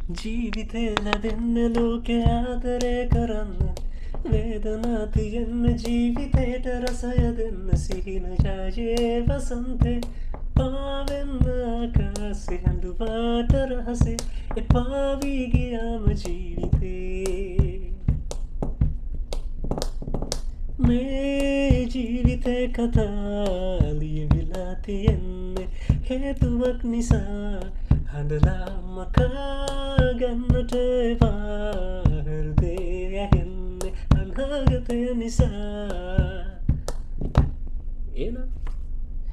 ජීවිතේ ලැබෙන්න ලෝකෙ ආදරය කරන්න වේදනා තියෙන්න ජීවිතේට රසය දෙන්න සිහින ජාජයේ වසන්තේ පාවෙන්න ආකාසේ හඬුවාට රහසේ එපාවී ගියාම ජීවිතේ මේ ජීවිතේ කතා ලියවිලා තියෙන්නේ හේතුවක් නිසා හඬලා මකා ගන්නට එපා හෘදේ ඇහෙන්නේ අනාගතය නිසා එන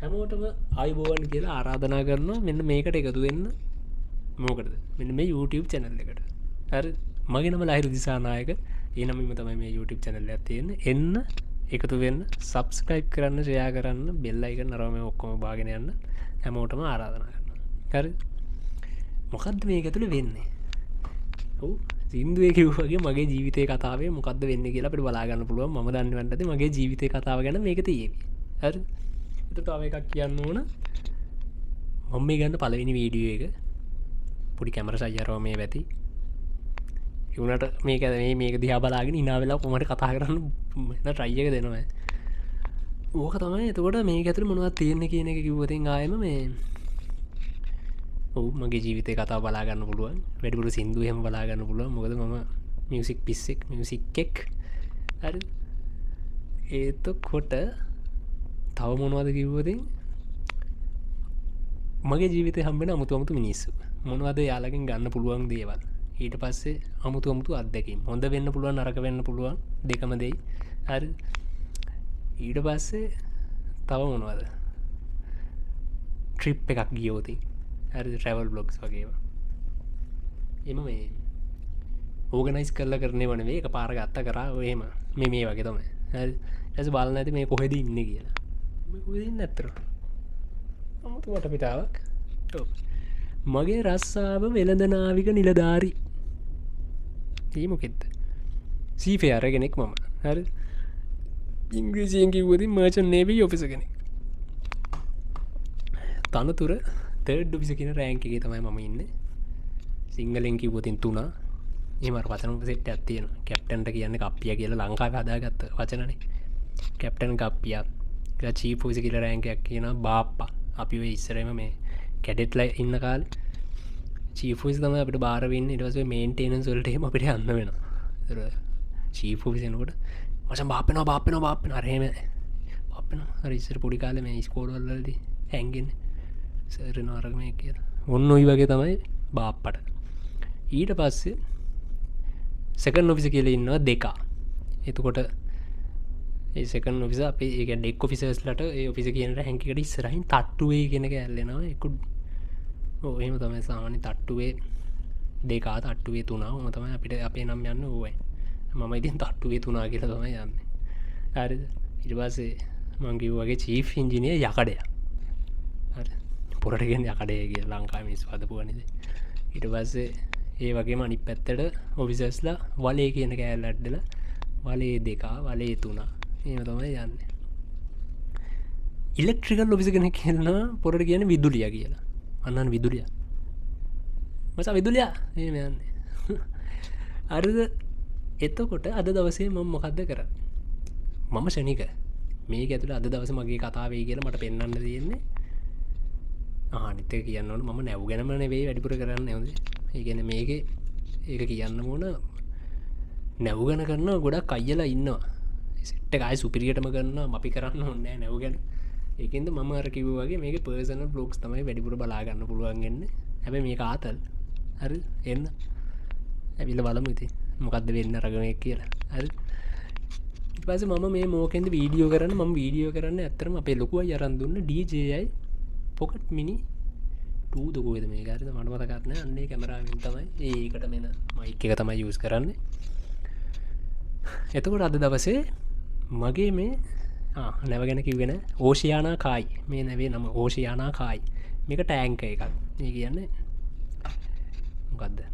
හැමෝටම අයිබෝවන් කියලා ආරාධනා කරනවා මෙන්න මේකට එකතු වෙන්න මොකටද මෙන්න මේ YouTube channel එකට හරි මගේ නම ලහිරු දිසානායක ඒ නමින්ම තමයි මේ YouTube channel එකක් තියෙන්නේ එන්න එකතු වෙන්න subscribe කරන්න share කරන්න bell icon අරව මේ ඔක්කොම බාගෙන යන්න හැමෝටම ආරාධනා කරනවා හරි මොකක්ද මේක ඇතුළේ වෙන්නේ ඔව් සින්දුවේ කිව්වාගේ මගේ ජීවිතේ කතාවේ මොකක්ද වෙන්නේ කියලා අපිට බලා ගන්න පුළුවන් මම දන්නේ නැද්ද මගේ ජීවිතේ කතාව ගැන මේක තියෙන්නේ හරි ඒකට තව එකක් කියන්න ඕන මම මේ ගන්න පළවෙනි වීඩියෝ එක පොඩි කැමරා සයියරව මේ වැති ඒුණට මේක මේක දිහා බලාගෙන ඉනා වෙලා කොහමද කතා කරන්න මම try එක දෙනවා ඕක තමයි එතකොට මේක ඇතුළේ මොනවද තියෙන්නේ කියන එක කිව්වොතින් ආයෙම මේ ඔව් මගේ ජීවිතේ කතාව බලා ගන්න පුළුවන් වැඩිපුර සින්දු එහෙම බලා ගන්න පුළුවන් මොකද මම මියුසික් පිස්සෙක් මියුසික් එක් හරි එතකොට තව මොනවද කිව්වොත් මගේ ජීවිතේ හම්බෙන අමුතු අමුතු මිනිස්සු මොනවද යාළගෙන් ගන්න පුළුවන් දේවල් ඊට පස්සේ අමුතු අමුතු අත්දැකීම් හොඳ වෙන්න පුළුවන් නරක වෙන්න පුළුවන් දෙකම දෙයි හරි ඊට පස්සේ තව මොනවද ට්‍රිප් එකක් ගියොත් හරි ට්‍රැවල් බ්ලොග්ස් වගේවා එම මේ ඕගනයිස් කරලා කරන්නේ වන මේ එක පාර ගත්ත කරා එහෙම මේ වගේ තමයි හරි ඇස බලන්න ඇති මේ කොහෙද ඉන්න කියලා කොහෙද ඇත්තර අමුතු වටපිටාවක් මගේ රස්සාව වෙළඳනාවික නිලධාරි ඒමොකෙත්ද සීෆේ අරගෙනෙක් මම හරි ඉංග්‍රීසියෙන් කිව්වොතින් මර්චන්ට් නේවි ඔෆිසර් කෙනෙක් තනතුර තර්ඩ් ඔෆිසර් කියන රෑන්ක් එකේ තමයි මම ඉන්නේ සිංහලෙන් කිව්වොතින් 3 එහෙම අර වචන සෙට් එකක් තියෙනවා කැප්ටන්ට කියන්නේ කප්පියා කියලා ලංකාවේ හදාගත්ත වචනනේ කැප්ටන් කප්පියා කියලා චීෆ් ඔෆිසර් කියලා රෑන්ක් එකක් කියනවා බාප්පා අපි ඔය ඉස්සරෙම මේ කැඩෙට්ලා ඉන්න කාලේ චීෆ් ඔෆිසර් තමයි අපිට බාර වෙන්නේ ඊට පස්සේ මේන්ටේනන්ස් වලට එහෙම අපිට යන්න වෙනවා ඒතර චීෆ් ඔෆිසර් එනකොට මචං බාප්පෙනවා අර එහෙම බාප්පෙනවා අර ඉස්සර පොඩි කාලේ මේ ස්කෝල් වලදී හැංගෙන්නේ සරන අරගමය කියලා ඔන්න ඔයි වගේ තමයි බාප්පට ඊට පස්සේ සෙකන් ඔෆිස කියල ඉන්නවා දෙකා එතකොට ඒ සෙකන් ඔෆිස අප ඒ ඩෙක් ඔෆිසර්ස්ලට ඒ ඔෆිස කියනට හැකිකට ඉස්සරහින් තට්ටුවේ කියෙනක ඇල්ලෙනවා එකු ඔහෙම තමයි සාමාන්‍ය තට්ටුවේ දෙකා තට්ටුවේ තුනා ම තමයි අපිට අපේ නම් යන්න ඕයි මම ඉතින් තට්ටුවේ තුනා කියල තමයි යන්න හරි ඉරිවාසේ මංගිව වගේ චීෆ් ඉංජිනිය යකඩය පොරටගෙන් යකඩේ කිය ලංකා මිස් පදපුුවනිද ඉට පස්සේ ඒ වගේ මනි පැත්තට ඔෆිසස්ලා වලේ කියන කෑල් අඩ්ඩල වලේ දෙකා වලේ තුනා ඒම තමයි යන්න ඉලෙක්ට්‍රිකල් ඔෆිස කෙන කියන්න පොරට කියන විදුලිය කියලා අන්නන් විදුලිය මස විදුලිය ඒම යන්න අරද එතකොට අද දවසේ මම මොකක්ද කර මම ෂණික මේ ඇතුළ අද දවස මගේ කතාවේ කියලා මට පෙන්න්න තියෙන්නේ ආනිත කියන්නවන ම නැව් ගැනම නෙවෙයි වැඩිපුර කරන්න ඇද ඒගැන මේක ඒක කියන්න ඕන නැව් ගැන කරන්න ගොඩක් අයිලා ඉන්නවා සිට්ටකයි සුපිරියටම කරන්න අපි කරන්න ඔන්න නැව් ගැන ඒකෙන්ද මම අරකිව වගේ මේක පර්සන බ්ලොග්ස් තමයි වැඩිපුර බලාගන්න පුළුවන්ගන්න හැබ මේ ආතල් හරි එන්න ඇවිල බලමු ඉති මොකක්ද වෙන්න රගමය කියලා හරි පස මම මේ මෝකෙන්ද වීඩියෝ කරන්න ම වීඩියෝ කරන්න ඇතරම අපේ ලොකුව යරන්දුන්න ඩජයි පොකට් මිනි ටූදකොද මේ ගරිද මට මතකත්න අන්නේ කැමරාවෙන් තමයි ඒකට මෙන මයික එක තමයි යස් කරන්න එතකොට අද දවසේ මගේ මේ නැවගෙන කිවෙන ඕෂයානා කායි මේ නැවේ නම ඕෂයානා කායි මේක ටෑංක එකක් ඒ කියන්නේ මොකක්ද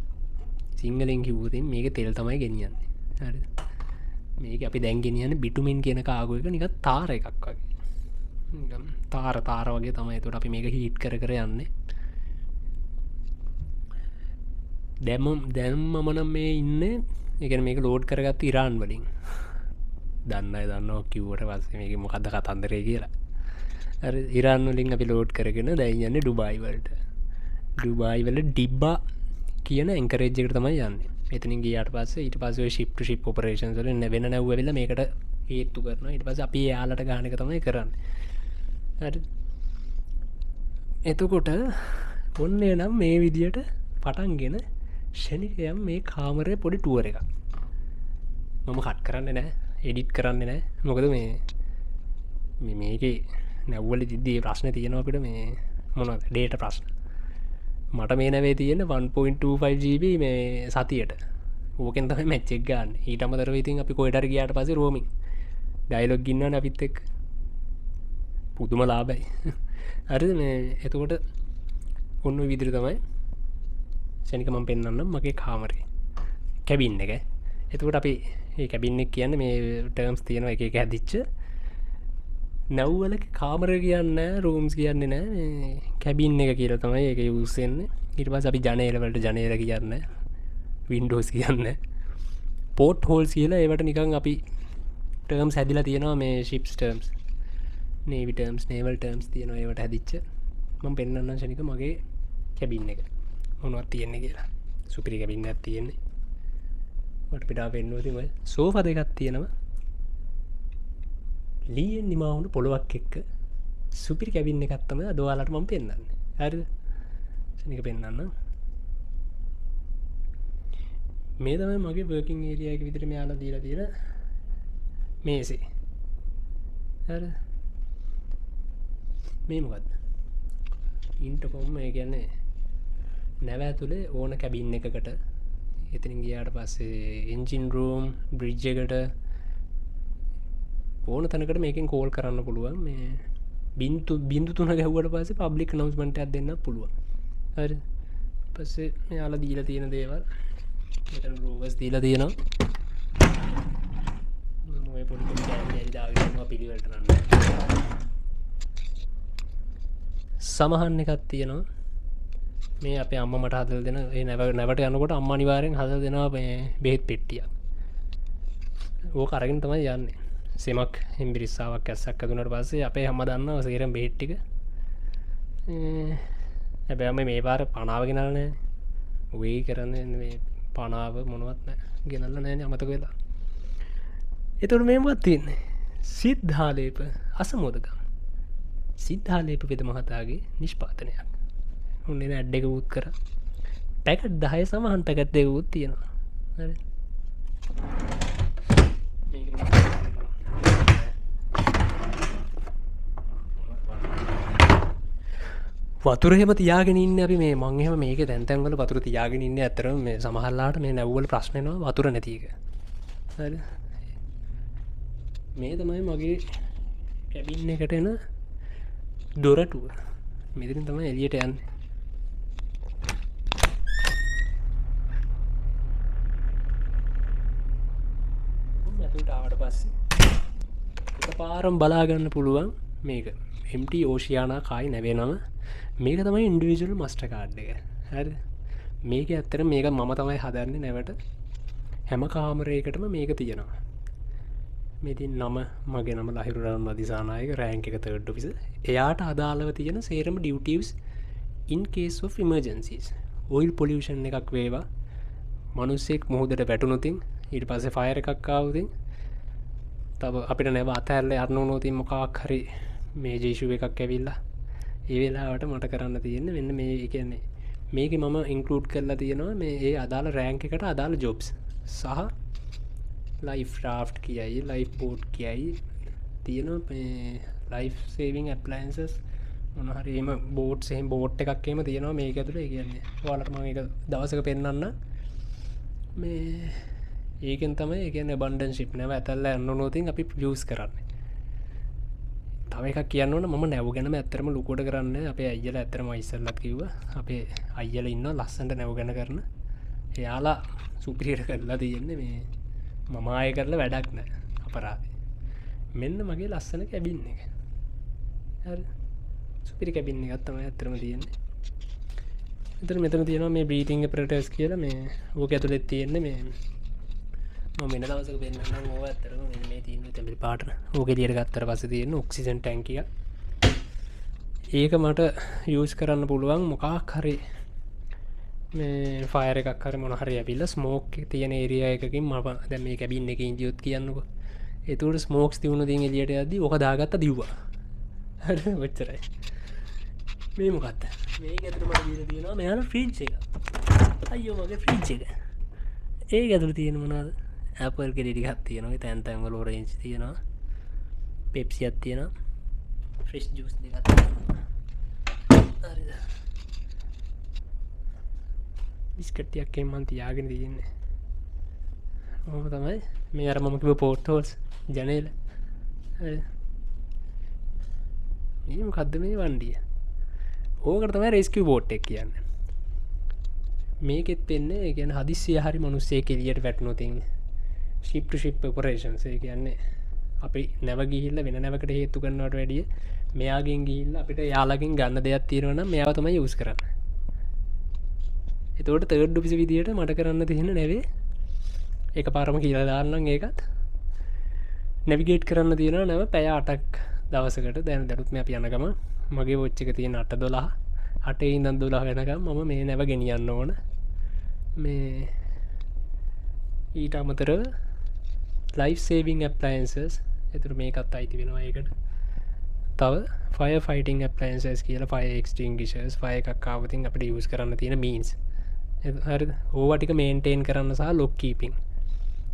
සිංහලෙන් කිවූතින් මේක තෙල් තමයි ගෙනියන්න හරි මේක අපි දැන්ගෙනියන්න බිටුමින් කියන කාගුව එක නික තාර එකක් වගේ තාර වගේ තමයි තුට අපි මේක හිට් කර යන්නේ දැම්මමනම් මේ ඉන්න එක මේක ලෝඩ් කරගත්ත ඉරාන් වලින් දන්න දන්න කිව්වට පස්සේ මේක මොකක්ද කතන්දරය කියලා ඉරාන් වලින් අපි ලෝඩ් කරගෙන දැයියන්න ඩුබයිවලට ඩුබයිවල ඩිබ්බා කියන එංකරේජ්ජකට තමයි යන්න එතනින් ගියට පස්සේ ඊට පස්සේ ශිප්ට ශිප් ඔපරේෂන් වල වෙන නැව්වෙලා මේකට හේතු කරන ඊට පස්සේ අපි යාලට ගාන එක තමයි කරන්නේ හරි එතකොට ඔන්න නම් මේ විදියට පටන්ගෙන ෂණිකයම් මේ කාමරය පොඩි ටුවර එක මම කට් කරන්න නෑ එඩිට් කරන්න නෑ මොකද මේ මේක නැව්වල දිද්දී ප්‍රශ්න තියෙනවා අපිට මේ මොන ඩේට ප්‍රශ්න මට මේ නැවේ තියෙන 1.25GB මේ සතියට ඕකෙන් තමයි මැච්චෙක් ගන්න ඊට අමතරව ඉතින් අපි කොයිටර ගියාට පස්සේ රෝමින් ඩයලොග් ඉන්නවනේ අපිත් එක්ක පුදුම ලාභයි හරිද මේ එතකොට ඔන්න ඔය විදිහට තමයි ශනික මම පෙන්වන්නම් මගේ කාමරේ කැබින් එක එතකොට අපි මේ කැබින් එක කියන්නේ මේ ටර්ම්ස් තියෙනවා එක එක හැදිච්ච නැව්වල කාමර කියන්නේ රූම්ස් කියන්නේ නෑ කැබින් එක කියලා තමයි ඒක යූස් වෙන්නේ ඊට පස්සේ අපි ජනේල වලට ජනේල කියන්නේ වින්ඩෝස් කියන්නේ පෝට් හෝල්ස් කියලා ඒවට නිකන් අපි ටර්ම්ස් හැදිලා තියෙනවා මේ ෂිප්ස් ටර්ම්ස් නේවි ටර්ම්ස් නේවල් ටර්ම්ස් තියෙනවා ඒවට හැදිච්ච මම පෙන්වන්නම් ශනික මගේ කැබින් එක මොනවද තියෙන්නේ කියලා සුපිරි කැබින් එකක් තියෙන්නේ වට පිටා පෙන්වුවා ඉතින් ඔය සෝෆා දෙකක් තියෙනවා ලීයෙන් නිමා වුණු පොළොවක් එක්ක සුපිරි කැබින් එකක් තමයි අද ඔයාලට මම පෙන්වන්නේ හරිද ශනික පෙන්වන්න මේ තමයි මගේ වර්කින් ඒරියා එක විදිහට මෙයාලා දීලා තියෙන මේසේ හරිද මේ මොකද්ද ඉන්ටර්කොම් ඒ කියන්නේ නැව ඇතුලේ ඕන කැබින් එකකට එතනින් ගියාට පස්සේ එන්ජින් රූම් බ්‍රිජ් එකට ඕන තැනකට මේකෙන් කෝල් කරන්න පුළුවන් මේ බින්දු 3 ගැහුවට පස්සේ පබ්ලික් අනවුන්ස්මන්ට් එකක් දෙන්න පුළුවන් හරි පස්සේ මෙයාලා දීලා තියෙන දේවල් මෙතන රෝවර්ස් දීලා තියෙනවා මම ඔය පොඩි පොඩි කැමරා දාගෙන යනවා පිළිවෙලට නන්න සමහන් එකක් තියෙනවා මේ අපේ අම්ම මට හදලා දෙන ඒ නැවට යනකොට අම්මා අනිවාර්යෙන් හදලා දෙනවා මේ බෙහෙත් පෙට්ටියක්. ඕක අරගෙන තමයි යන්නේ. සෙමක් හිම්බිරිස්සාවක් ඇස්සක් ඇදුනට පස්සේ අපේ අම්මා දන්නවා සේරම බෙහෙත් ටික. හැබැයි මේ පාර පණාව ගෙනල්ලා නැහැ. වෙයි කරන්නේ මේ පණාව මොනවත් නැහැ. ගෙනල්ලා නැහැ අමතක වෙලා. ඒතකොට මේ මොකක්ද තියෙන්නේ? සිද්ධාලේප අසමෝදකම්. සිද්ධාලේප වෙද මහතාගේ නිෂ්පාදනයක්. උන්නේ ඇඩ් එක වුත් කර පැකට් 10 සමහන් පැකට් දෙක වුත් තියෙනවා හරි වතුර එහෙම තියාගෙන ඉන්නේ අපි මේ මං එහෙම මේක දැන් තැන් වල වතුර තියාගෙන ඉන්නේ ඇත්තටම මේ සමහරලාට මේ නැව්වල ප්‍රශ්න එනවා වතුර නැති එක හරි මේ තමයි මගේ කැබින් එකට එන දොරටුව මෙතනින් තමයි එළියට යන්නේ ට පස්සේ එක පාරම් බලාගන්න පුළුවන් මේක එම්ට ඕෂයානා කායි නැවෙනම මේක තමයි ඉන්ඩිවිජුවල් මස්ට කාඩ් එක හරි මේක ඇත්තර මේක මම තමයි හදන්න නැවට හැම කාමරයකටම මේක තියෙනවා මෙතින් නම මගේ නම ලහිරුරන් මදිසානායක රෑන්ක එක තර්ඩ් පිස එයාට අදාළව තියෙන සේරම ඩියවටස් ඉන් කේස් of emergencies ඔයිල් පොලියෂන් එකක් වේවා මනුස්සෙක් මුහුදට වැටුනුතින් ඊට පස්සේ ෆයර් එකක් ආවුතින් තව අපිට නැව අතඇල්ල අරනු නෝතින් මොකාක් හරි මේ ජේෂුව එකක් ඇවිල්ලා ඒ වෙලාවට මට කරන්න තියෙන්නේ වෙන්න මේ කියන්නේ මේක මම ඉන්කලූඩ් කරලා තියෙනවා මේ ඒ අදාළ රෑන්ක එකට අදාළ ජොබ්ස් සහ ලයිෆ් රාෆ්ට් කියයි ලයිෆ් බෝට් කියයි තියෙනවා ලයිෆ් සේවිං ඇප්ලයින්සස් මොනහරීම බෝට් සෙහි බෝට් එකක්කේම තියෙනවා මේක ඇතුළේ කියන්නේ ඔයාලට මම ඒක දවසක පෙන්වන්න මේ ඒකෙන් තමයි ඒකන බන්ඩන් ශිප් නැව ඇතල්ල ඇන්න නෝතින් අපි පියස් කරන්න තව එකක් කියන්නවන ම නැව ගැන ඇතරම ලොකොට කරන්න අපේ අයිල ඇතරම ඉස්සල්ලත් කිව්ව අපේ අයිල ඉන්න ලස්සන්ට නැව ගැන කරන එයාලා සුපිරියට කරලා තියෙන්නේ මේ මම ආය කරලා වැඩක් නෑ අපරාධ මෙන්න මගේ ලස්සන කැබින් එක හරි සුපිරි කැබින් එකත් තමයි ඇතරම තියෙන්නේ එතන මෙතන තියෙනවා මේ බ්‍රීතිං ඇපරටස් කියලා මේ ඕක ඇතුළෙත් තියෙන්නේ මේ මම වෙන දවසක පෙන්නන්නම් ඕක ඇත්තටම මෙන්න මේ තියෙන්නේ තැඹිලි පාට ඕක එළියට ගත්තට පස්සේ තියෙන ඔක්සිජන් ටැංක් එක ඒක මට යූස් කරන්න පුළුවන් මොකක් හරි මේ ෆයර් එකක් හරි මොන හරි ඇවිල්ලා ස්මෝක් තියෙන ඒරියා එකකින් මම දැන් මේ කැබින් එකේ ඉඳියොත් කියන්නකෝ ඒතකොට ස්මෝක්ස් තියුණු දින් එළියට යද්දි ඕක දාගත්ත දිව්වා හරි ඔච්චරයි මේ මොකක්ද මේක ඇතුළේ මට දීලා තියෙනවා මෙයාලා ෆ්‍රිජ් එක අයියෝ මගේ ෆ්‍රිජ් එක ඒක ඇතුළේ තියෙන මොනවද ඇපල් කෙඩි ටිකක් තියෙනවා තැන් තැන් වල ඔරෙන්ජ් තියෙනවා පෙප්සියක් තියෙනවා ෆ්‍රෙෂ් ජූස් දෙකක් තියෙනවා හරිද බිස්කට් ටිකක් මම තියාගෙන තියෙන්නේ ඔහොම තමයි මේ අර මම කිව්ව පෝට් හෝල්ස් ජනේල හරි මේ මොකද්ද මේ වණ්ඩිය ඕකට තමයි රෙස්කියු බෝට් එක කියන්නේ මේකෙත් වෙන්නේ ඒ කියන්නේ හදිස්සිය හරි මිනිස්සෙක් එළියට වැටුණොත් ෂිප් ටු ෂිප් ඔපරේෂන්ස් ඒ කියන්නේ අපි නැව ගිහිල්ලා වෙන නැවකට හේතු කරනවට වැඩිය මෙයාගෙන් ගිහිල්ලා අපිට යාළගෙන් ගන්න දෙයක් තියෙනවා නම් මෙයාව තමයි යූස් කරන්නේ එතකොට තර්ඩ් ඔෆිස් විදියට මට කරන්න තියෙන නැවේ එකපාරම කියලා දාන්නම් ඒකත් නැවිගේට් කරන්න තියෙනවා නැව පැය 8ක් දවසකට දැන් දරුත් මේ අපි යන ගම මගේ වොච් එක තියෙන 8:12 8 ඉඳන් 12 වෙනකම් මම මේ නැව ගෙනියන්න ඕන මේ ඊට අමතරව ලයිෆ් සේවිං ඇප්ලයන්සස් එතකොට මේකත් අයිති වෙනවා ඒකට තව ෆයර් ෆයිටිං ඇප්ලයන්සස් කියලා ෆයර් එක්ස්ටින්ගිෂර්ස් ෆයර් එකක් ආවොත් අපිට යූස් කරන්න තියෙන මීන්ස් හරි ඕවා ටික මේන්ටේන් කරන්න සහ ලොක් කීපින්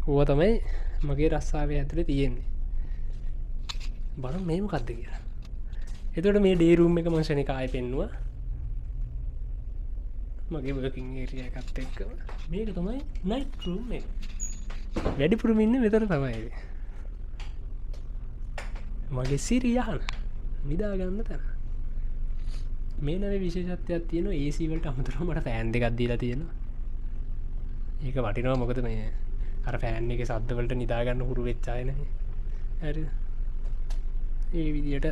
ඕවා තමයි මගේ රස්සාවේ ඇතුලේ තියෙන්නේ බලන්න මේ මොකද්ද කියලා එතකොට මේ ඩේ රූම් එක මම ශනික ආයෙ පෙන්නුවා මගේ වර්කින් ඒරියා එකත් එක්ක මේක තමයි නයිට් රූම් එක වැඩිපුරම ඉන්නේ මෙතන තමයි මගේ සිරියහන නිදා ගන්න තැන මේ නැවේ විශේෂත්වයක් තියෙනවා AC වලට අමතරව මට ෆෑන් දෙකක් දීලා තියෙනවා ඒක වටිනවා මොකද මේ අර ෆෑන් එකේ ශබ්ද වලට නිදා ගන්න හුරු වෙච්ච අය නේ හරිද ඒ විදියට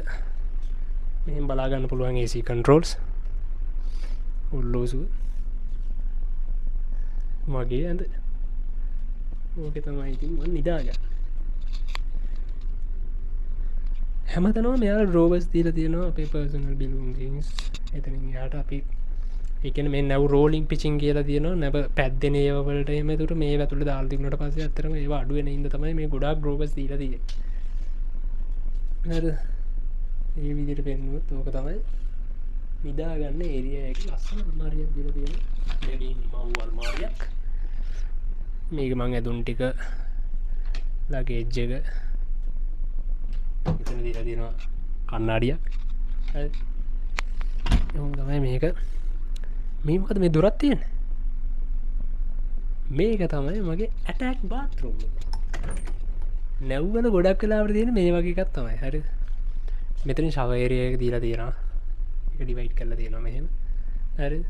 මෙහෙම බලා ගන්න පුළුවන් AC controls උල්ලෝසු මගේ ඇඳ ඕකේ තමයි ඉතින් මම නිදා ගන්න හැමතැනම මෙයාලා ඩ්‍රෝවර්ස් දීලා තියෙනවා අපේ පර්සනල් බිලුන්ගින්ස් එතනින් යාට අපි ඒ කියන්නේ මේ නැව් රෝලින් පිචින් කියලා තියෙනවා නැව පැද්දෙන ඒවා වලට එහෙම ඒතර මේ ඇතුළේ දාලා තිබුණාට පස්සේ අත්‍තරම ඒවා අඩු වෙන ඉඳ තමයි මේ ගොඩාක් ඩ්‍රෝවර්ස් දීලා තියෙන්නේ හරිද මේ විදිහට පෙන්නුවොත් ඕක තමයි නිදා ගන්න ඒරියා එක ලස්සන අල්මාරියක් දීලා තියෙනවා මේකේ මව් අල්මාරියක් මේක මං ඇදුන් ටික ලගේජ් එක මෙතන දීලා තියෙනවා කණ්ණාඩියක් හරි එහෙනම් තමයි මේක මේ මොකද මේ දොරක් තියෙන්නේ මේක තමයි මගේ ඇටැක් බාත්රූම් එක නැව්වල ගොඩක් වෙලාවට තියෙන මේ වගේ එකක් තමයි හරිද මෙතන ෂවර් ඒරියා එක දීලා තියෙනවා ඒක ඩිවයිඩ් කරලා තියෙනවා මෙහෙම හරිද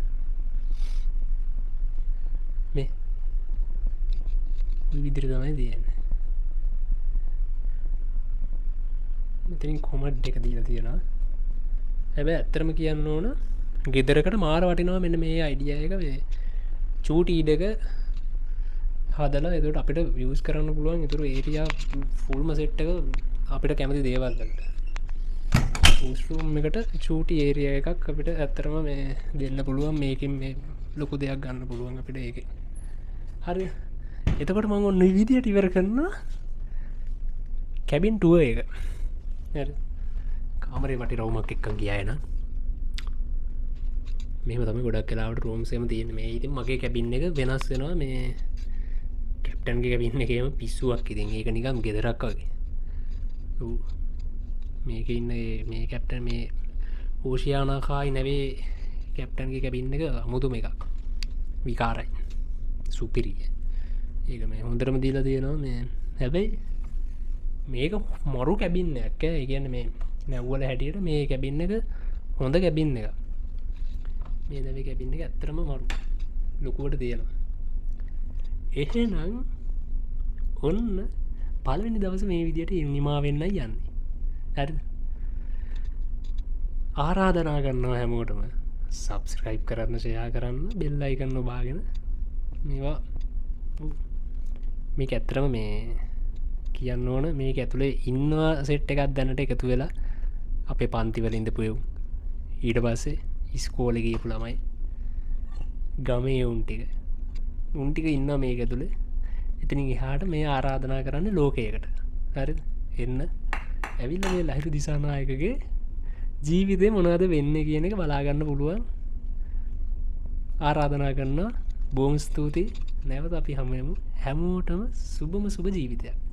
මේ විදිහට තමයි දෙන්නේ මෙතනින් කොමඩ් එක දීලා තියෙනවා හැබැයි ඇත්තටම කියන්න ඕන ගෙදරකට මාර වටිනවා මෙන්න මේ අයිඩියා එක මේ චූටි ඉඩක හදලා එතකොට අපිට යූස් කරන්න පුළුවන් ඊටු ඒරියා ෆුල්ම සෙට් එක අපිට කැමති දේවල් වලට රූම් එකට චූටි ඒරියා එකක් අපිට ඇත්තටම මේ දෙන්න පුළුවන් මේකෙන් මේ ලොකු දෙයක් ගන්න පුළුවන් අපිට ඒකේ හරි එතකොට මම ඔන්න විදියට ඉවර කරනවා කැබින් ටුවර් එක හරි කාමරේ වටේ රවුමක් එක්ක ගියා එන මෙහෙම තමයි ගොඩක් වෙලාවට රූම්ස් එකම තියෙන්නේ මේ ඉතින් මගේ කැබින් එක වෙනස් වෙනවා මේ කැප්ටන්ගේ කැබින් එකේම පිස්සුවක් ඉතින් ඒක නිකන් ගෙදරක් වගේ ඔව් මේකේ ඉන්න මේ කැප්ටන් මේ ඕෂියානා කායි නැවේ කැප්ටන්ගේ කැබින් එක අමුතුම එකක් විකාරයි සුපිරිය ඒක මේ හොඳටම දීලා තියෙනවා මේ හැබැයි මේක මරු කැබින් එකක් ඒ කියන්නේ මේ නැව්වල හැටියට මේ කැබින් එක හොඳ කැබින් එක මේ නැවේ කැබින් එක ඇත්තටම මරු ලොකුවට තියෙනවා එහෙනම් ඔන්න පළවෙනි දවසේ මේ විදියට නිමා වෙන්නයි යන්නේ හරිද ආරාධනා කරනවා හැමෝටම සබස්ක්‍රයිබ් කරන්න ෂයා කරන්න බෙල් අයිකන්න බාගෙන මේවා මේක ඇත්තරම මේ කියන්න ඕන මේක ඇතුළේ ඉන්නවා සෙට් එකක් දැනට එකතු වෙලා අපේ පන්තිවලින්ද පුයව් ඊට පස්සේ ඉස්කෝල ගියපු ළමයි ගමේ උන්ටික ඉන්න මේක ඇතුළේ එතිනින් එහාට මේ ආරාධනා කරන්න ලෝකයකට හරි එන්න ඇවිල්ල මේ ලහිරු දිසානායකගේ ජීවිතය මොනාද වෙන්න කියන එක බලාගන්න පුළුවන් ආරාධනා කරන්න බෝම් ස්තුතියි නැවත අපි හමයමු හැමෝටම සුබම සුබ ජීවිතයක්